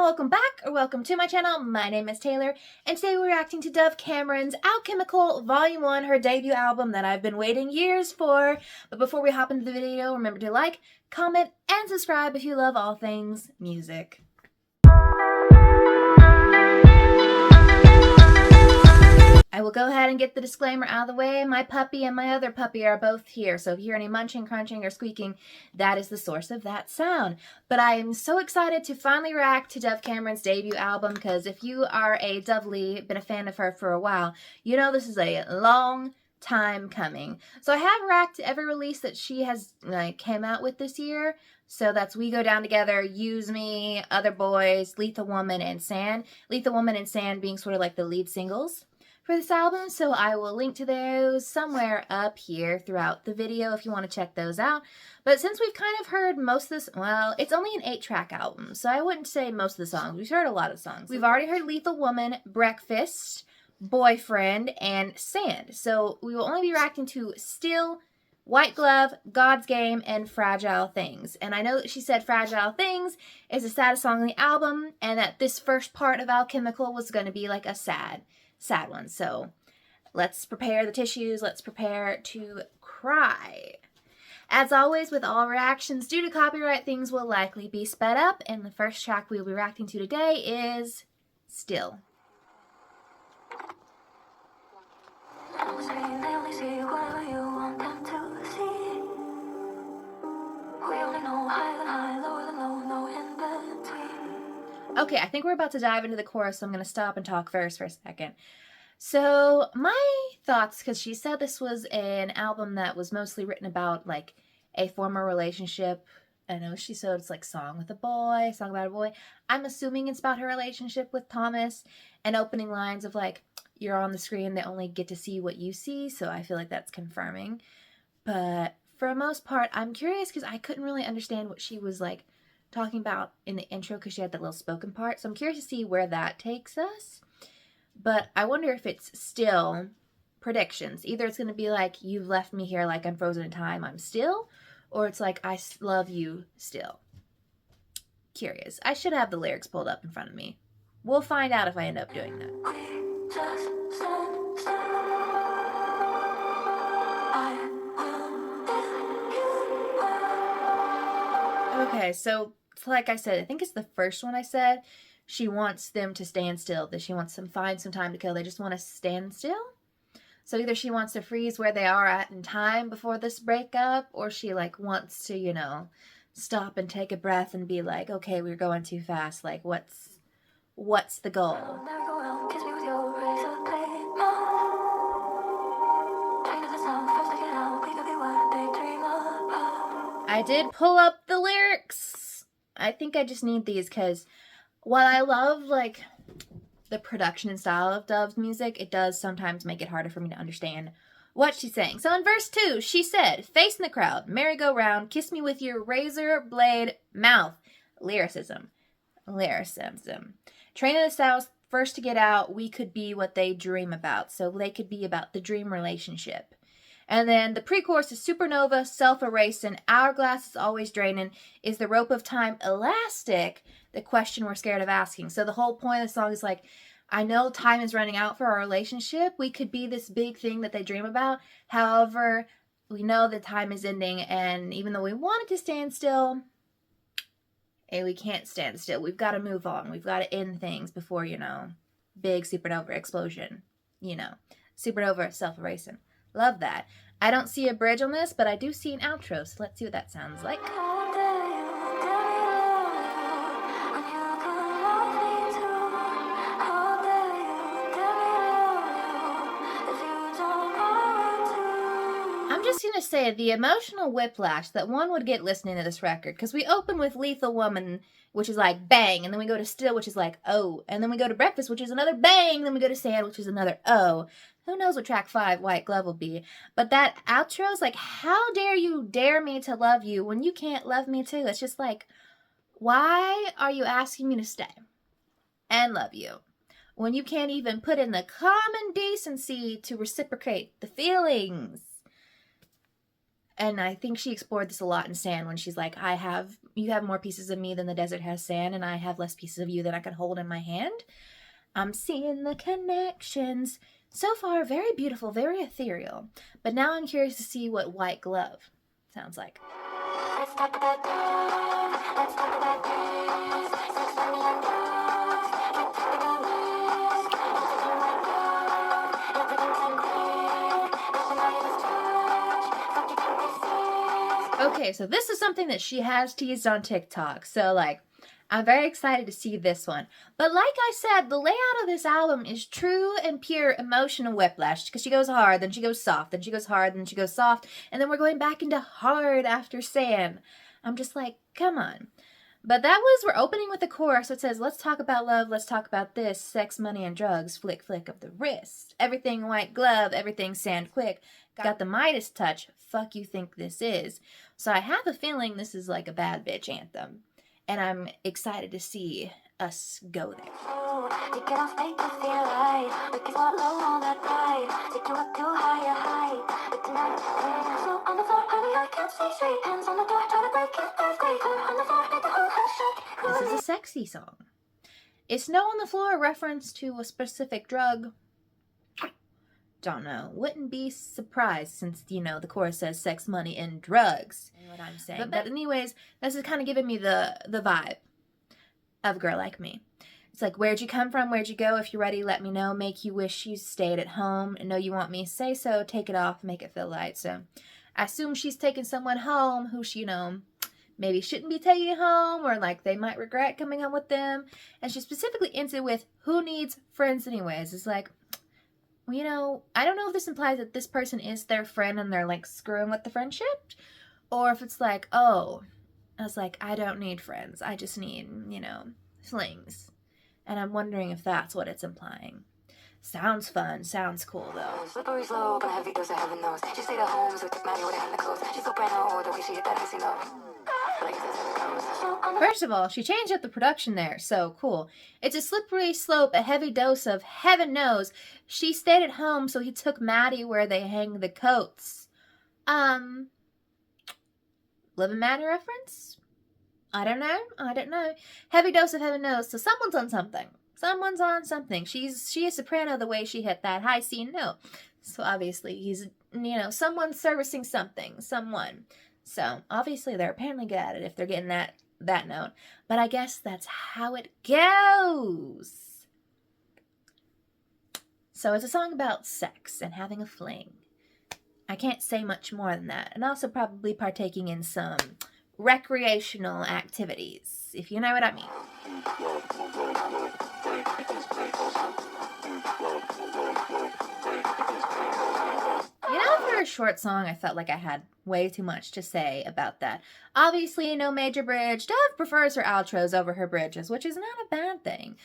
welcome back, or welcome to my channel. My name is Taylor, and today we're reacting to Dove Cameron's Alchemical Volume 1, her debut album that I've been waiting years for. But before we hop into the video, remember to like, comment, and subscribe if you love all things music. I will go ahead and get the disclaimer out of the way. My puppy and my other puppy are both here, so if you hear any munching, crunching, or squeaking, that is the source of that sound. But I am so excited to finally react to Dove Cameron's debut album, because if you are a Dovely, been a fan of her for a while, you know this is a long time coming. So I have reacted to every release that she has came out with this year. So that's We Go Down Together, Use Me, Other Boys, Lethal Woman, and Sand. Lethal Woman and Sand being sort of like the lead singles for this album, so I will link to those somewhere up here throughout the video if you want to check those out. But since we've kind of heard most of this, well, it's only an 8-track album, so I wouldn't say most of the songs. We've heard a lot of songs. We've already heard Lethal Woman, Breakfast, Boyfriend, and Sand. So we will only be reacting to Still, White Glove, God's Game, and Fragile Things. And I know that she said Fragile Things is the saddest song on the album, and that this first part of Alchemical was going to be like a sad one. So let's prepare the tissues. Let's prepare to cry. As always, with all reactions due to copyright, things will likely be sped up, and the first track we will be reacting to today is Still. Okay, I think we're about to dive into the chorus, so I'm going to stop and talk verse for a second. So, my thoughts, because she said this was an album that was mostly written about, like, a former relationship. I know she said it's like Song with a Boy, Song About a Boy. I'm assuming it's about her relationship with Thomas, and opening lines of, like, you're on the screen, they only get to see what you see, so I feel like that's confirming. But for the most part, I'm curious because I couldn't really understand what she was, like, talking about in the intro because she had that little spoken part. So I'm curious to see where that takes us. But I wonder if it's still predictions. Either it's going to be like, you've left me here like I'm frozen in time, I'm still. Or it's like, I love you still. Curious. I should have the lyrics pulled up in front of me. We'll find out if I end up doing that. Okay, so like I said, I think it's the first one I said. She wants them to stand still, that she wants them to find some time to kill. They just want to stand still. So either she wants to freeze where they are at in time before this breakup, or she like wants to, you know, stop and take a breath and be like, okay, we're going too fast. Like, what's the goal? I did pull up the lyrics. I think I just need these because while I love like the production and style of Dove's music, it does sometimes make it harder for me to understand what she's saying. So in verse 2, she said, face in the crowd, merry-go-round, kiss me with your razor blade mouth. Lyricism. Train of the South, first to get out, we could be what they dream about. So they could be about the dream relationship. And then the pre-chorus is supernova, self-erasing, hourglass is always draining, is the rope of time elastic? The question we're scared of asking. So the whole point of the song is like, I know time is running out for our relationship. We could be this big thing that they dream about. However, we know that time is ending, and even though we wanted to stand still, we can't stand still. We've got to move on. We've got to end things before, you know, big supernova explosion. You know, supernova self-erasing. Love that. I don't see a bridge on this, but I do see an outro, so let's see what that sounds like. I'm just going to say the emotional whiplash that one would get listening to this record, because we open with Lethal Woman, which is like bang, and then we go to Still, which is like oh, and then we go to Breakfast, which is another bang, then we go to Sand, which is another oh. Who knows what track 5, White Glove, will be. But that outro is like, how dare you dare me to love you when you can't love me too? It's just like, why are you asking me to stay and love you when you can't even put in the common decency to reciprocate the feelings? And I think she explored this a lot in Sand when she's like, I have, you have more pieces of me than the desert has sand, and I have less pieces of you than I could hold in my hand. I'm seeing the connections. So far, very beautiful, very ethereal. But now I'm curious to see what White Glove sounds like. Let's talk about love. Let's talk about this. Sex, money, and drugs. Let's talk about this. Everything like love. Everything can clear. Personality's touch. What do you think this is? Okay, so this is something that she has teased on TikTok. So, like, I'm very excited to see this one. But like I said, the layout of this album is true and pure emotional whiplash, because she goes hard, then she goes soft, then she goes hard, then she goes soft, and then we're going back into hard after Sand. I'm just like, come on. But we're opening with the chorus. So it says, let's talk about love, let's talk about this, sex, money, and drugs, flick, flick of the wrist. Everything White Glove, everything Sand quick. Got the Midas touch, fuck you think this is. So I have a feeling this is like a bad bitch anthem. And I'm excited to see us go there. Take it off, make you feel right. We can swallow all that pride. Take you up to higher height. But tonight, so on the floor, honey, I can't see straight. Hands on the door, try to break it. Earthquake, on the floor, make the whole house shake. This is a sexy song. Is Snow on the Floor a reference to a specific drug? Don't know. Wouldn't be surprised since, you know, the chorus says sex, money, and drugs. You know what I'm saying? But anyways, this is kind of giving me the vibe of a girl like me. It's like, where'd you come from? Where'd you go? If you're ready, let me know. Make you wish you stayed at home. And know you want me, say so. Take it off, make it feel light. So I assume she's taking someone home who she, you know, maybe shouldn't be taking home, or like they might regret coming home with them. And she specifically ends it with, who needs friends anyways? It's like, you know, I don't know if this implies that this person is their friend and they're like screwing with the friendship, or if it's like, oh, I was like, I don't need friends. I just need, you know, flings. And I'm wondering if that's what it's implying. Sounds fun. Sounds cool, though. Slippery slope, and heavy dose of heaven knows. She stayed at home, so it took money with her hand to close. She's so brand new, the way she hit that hissy note. First of all, she changed up the production there, so cool. It's a slippery slope, a heavy dose of heaven knows. She stayed at home, so he took Maddie where they hang the coats. Live and Maddie reference? I don't know. Heavy dose of heaven knows, so someone's on something. Someone's on something. She is soprano the way she hit that high C note. So obviously he's, you know, someone's servicing something, someone. So obviously they're apparently good at it if they're getting that note. But I guess that's how it goes. So it's a song about sex and having a fling. I can't say much more than that. And also probably partaking in some recreational activities, if you know what I mean. You know, for a short song, I felt like I had way too much to say about that. Obviously, no major bridge. Dove prefers her outros over her bridges, which is not a bad thing.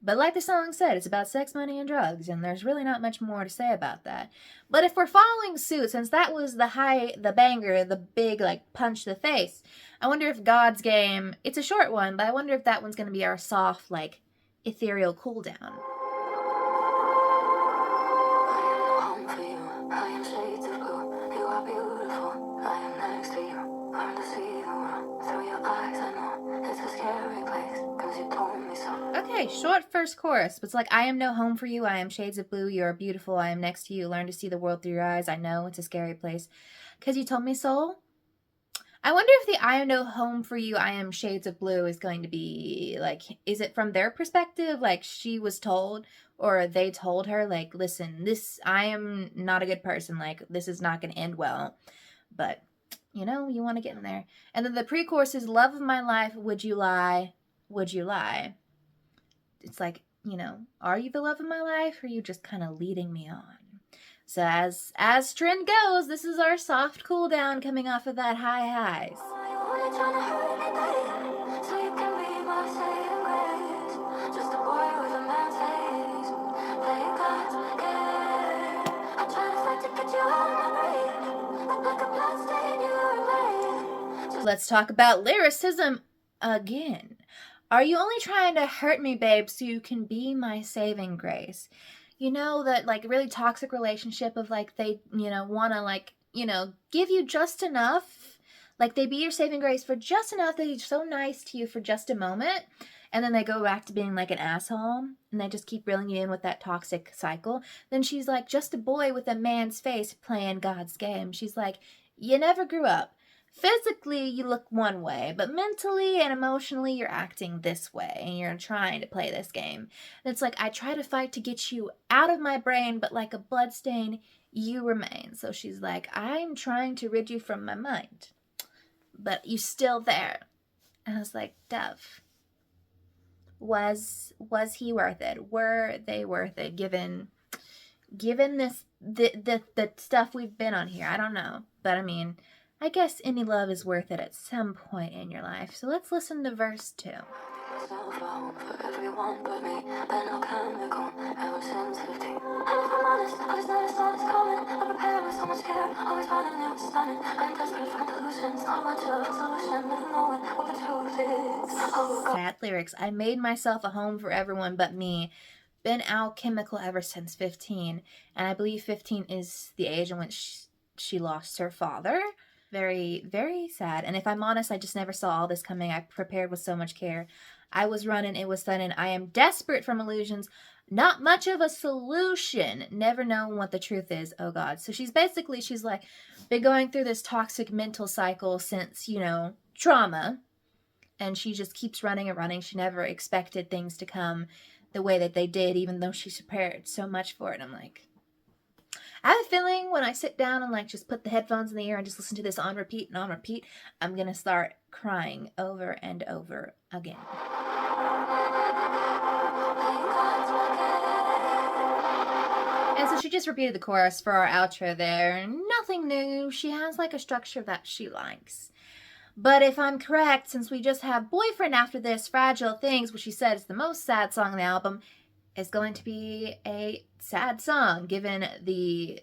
But like the song said, it's about sex, money, and drugs, and there's really not much more to say about that. But if we're following suit, since that was the banger, the big, like, punch to the face, I wonder if God's Game, it's a short one, but I wonder if that one's going to be our soft, like, ethereal cool down. Okay, short first chorus. It's like, I am no home for you. I am shades of blue. You are beautiful. I am next to you. Learn to see the world through your eyes. I know it's a scary place. 'Cause you told me so. I wonder if the I am no home for you, I am shades of blue is going to be like, is it from their perspective? Like she was told, or they told her, like, listen, I am not a good person. Like, this is not going to end well. But, you know, you want to get in there. And then the pre-chorus is, love of my life, would you lie? Would you lie? It's like, you know, are you the love of my life, or are you just kind of leading me on? So as trend goes, this is our soft cool down coming off of that high highs. Let's talk about lyricism again. Are you only trying to hurt me, babe, so you can be my saving grace? You know, that, like, really toxic relationship of, like, they, you know, want to, like, you know, give you just enough, Like, they be your saving grace for just enough that he's so nice to you for just a moment, and then they go back to being like an asshole, and they just keep reeling you in with that toxic cycle. Then she's like, just a boy with a man's face playing God's game. She's like, you never grew up. Physically, you look one way, but mentally and emotionally, you're acting this way, and you're trying to play this game. And it's like, I try to fight to get you out of my brain, but like a bloodstain, you remain. So she's like, I'm trying to rid you from my mind, but you still there. And I was like, Dove, was he worth it? Were they worth it? Given this the stuff we've been on here, I don't know, but I mean, I guess any love is worth it at some point in your life. So let's listen to verse 2. For everyone but me, been alchemical ever since 15. And if I'm honest, I just never saw this coming. I prepared with so much care, always running, it was stunning. I'm desperate for delusions, not much of a solution, never knowing what the truth is. Oh, God. Sad lyrics. I made myself a home for everyone but me. Been alchemical ever since 15. And I believe 15 is the age in which she lost her father. Very, very sad. And if I'm honest, I just never saw all this coming. I prepared with so much care. I was running, it was sudden. I am desperate from illusions. Not much of a solution. Never knowing what the truth is. Oh God. So she's like been going through this toxic mental cycle since, trauma. And she just keeps running and running. She never expected things to come the way that they did, even though she's prepared so much for it. I'm like, I have a feeling when I sit down and like just put the headphones in the ear and just listen to this on repeat, I'm going to start crying over and over again. And so she just repeated the chorus for our outro there. Nothing new. She has like a structure that she likes. But if I'm correct, since we just have Boyfriend after this, Fragile Things, which she said is the most sad song on the album, is going to be a sad song, given the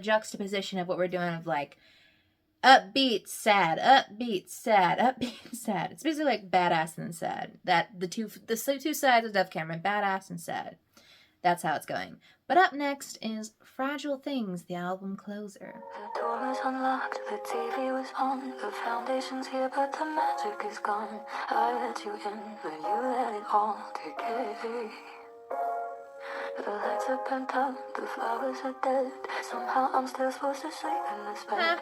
juxtaposition of what we're doing of like upbeat, sad, upbeat, sad, upbeat, sad. It's basically like badass and sad. That the two sides of Dove Cameron, badass and sad. That's how it's going. But up next is Fragile Things, the album closer. The door was unlocked, the TV was on, the foundation's here, but the magic is gone. I let you in, but you let it all decay. The lights are burnt out, the flowers are dead. Somehow I'm still supposed to sleep in this bed.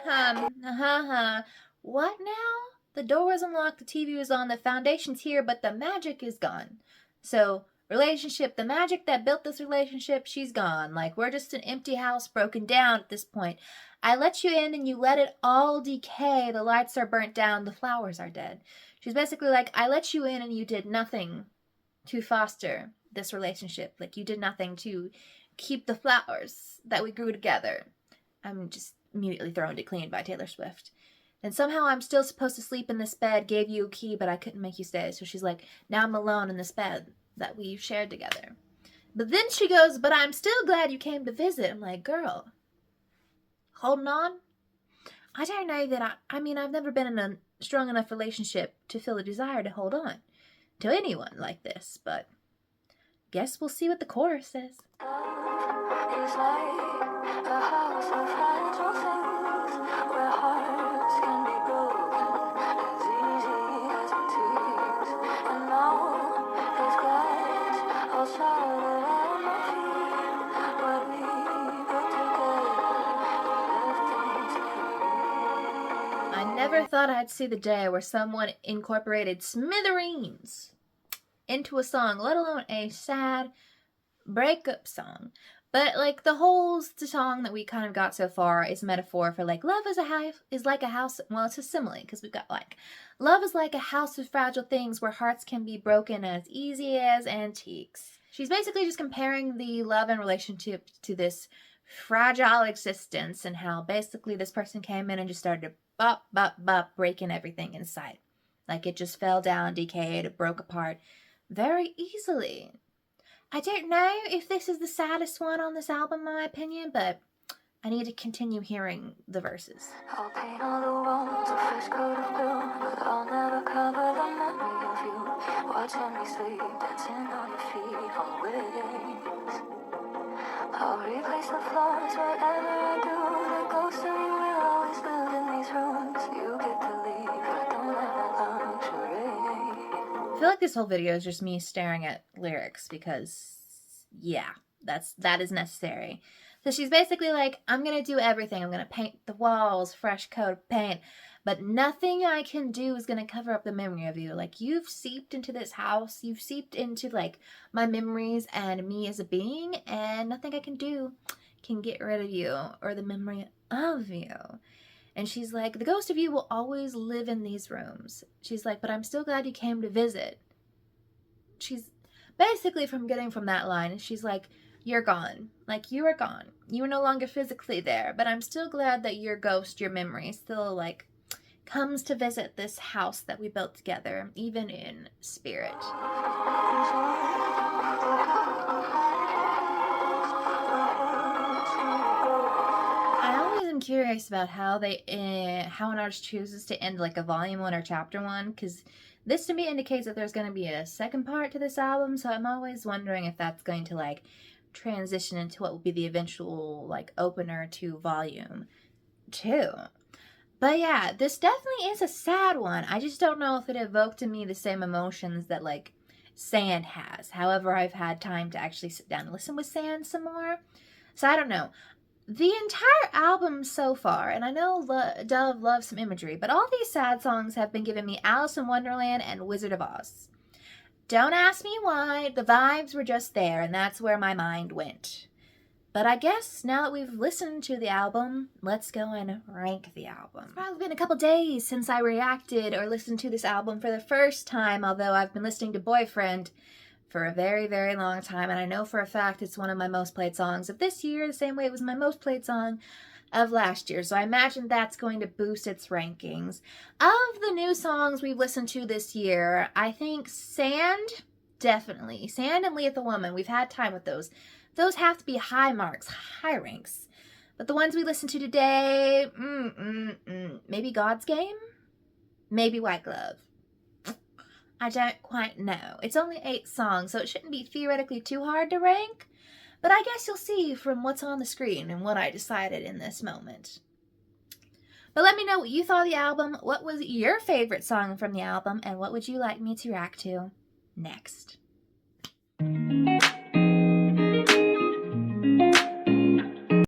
What now? The door was unlocked, the TV was on, the foundation's here, but the magic is gone. So, relationship, the magic that built this relationship, she's gone. Like, we're just an empty house broken down at this point. I let you in and you let it all decay. The lights are burnt down, the flowers are dead. She's basically like, I let you in and you did nothing to foster this relationship. Like, you did nothing to keep the flowers that we grew together. I'm just immediately thrown to Clean by Taylor Swift. And somehow I'm still supposed to sleep in this bed, gave you a key, but I couldn't make you stay. So she's like, now I'm alone in this bed that we shared together. But then she goes, but I'm still glad you came to visit. I'm like, girl, holding on? I don't know that I've never been in a strong enough relationship to feel a desire to hold on to anyone like this, but guess we'll see what the chorus says. It's like a house of fragile things where hearts can be broken as easy as it is. And now it's glass all shattered at my feet. What we built together, left things to be. I never thought I'd see the day where someone incorporated smithereens into a song, let alone a sad breakup song. But like the whole song that we kind of got so far is metaphor for like love is like a house. Well, it's a simile because we've got like love is like a house of fragile things where hearts can be broken as easy as antiques. She's basically just comparing the love and relationship to this fragile existence and how basically this person came in and just started to bop, breaking everything in sight. Like it just fell down, decayed, broke apart very easily. I don't know if this is the saddest one on this album, in my opinion, but I need to continue hearing the verses. I'll paint all the walls a fresh coat of blue, but I'll never cover the memory of you. Watching me sleep, dancing on your feet always. I'll replace the floors wherever I do. The ghost of you will always live in these rooms. You get to leave. feel like this whole video is just me staring at lyrics because, yeah, that is necessary. So she's basically like, I'm going to do everything. I'm going to paint the walls, fresh coat of paint, but nothing I can do is going to cover up the memory of you. Like, you've seeped into this house. You've seeped into, like, my memories and me as a being, and nothing I can do can get rid of you or the memory of you. And she's like, the ghost of you will always live in these rooms. She's like, but I'm still glad you came to visit. She's basically getting from that line, she's like, you're gone. Like, you are gone. You are no longer physically there, but I'm still glad that your ghost, your memory, still, like, comes to visit this house that we built together, even in spirit. I always am curious about how an artist chooses to end, like, a volume 1 or chapter 1, because this to me indicates that there's going to be a second part to this album, so I'm always wondering if that's going to, like, transition into what will be the eventual, like, opener to volume 2. But yeah, this definitely is a sad one. I just don't know if it evoked in me the same emotions that, like, Sand has. However, I've had time to actually sit down and listen with Sand some more. So I don't know. The entire album so far, and I know Dove loves some imagery, but all these sad songs have been giving me Alice in Wonderland and Wizard of Oz. Don't ask me why, the vibes were just there, and that's where my mind went. But I guess now that we've listened to the album, let's go and rank the album. It's probably been a couple days since I reacted or listened to this album for the first time, although I've been listening to Boyfriend for a very, very long time, and I know for a fact it's one of my most played songs of this year, the same way it was my most played song of last year, so I imagine that's going to boost its rankings. Of the new songs we've listened to this year, I think Sand, definitely. Sand and Lethal Woman, we've had time with those. Those have to be high marks, high ranks. But the ones we listened to today, maybe God's Game? Maybe White Glove. I don't quite know. It's only 8 songs, so it shouldn't be theoretically too hard to rank. But I guess you'll see from what's on the screen and what I decided in this moment. But let me know what you thought of the album, what was your favorite song from the album, and what would you like me to react to next.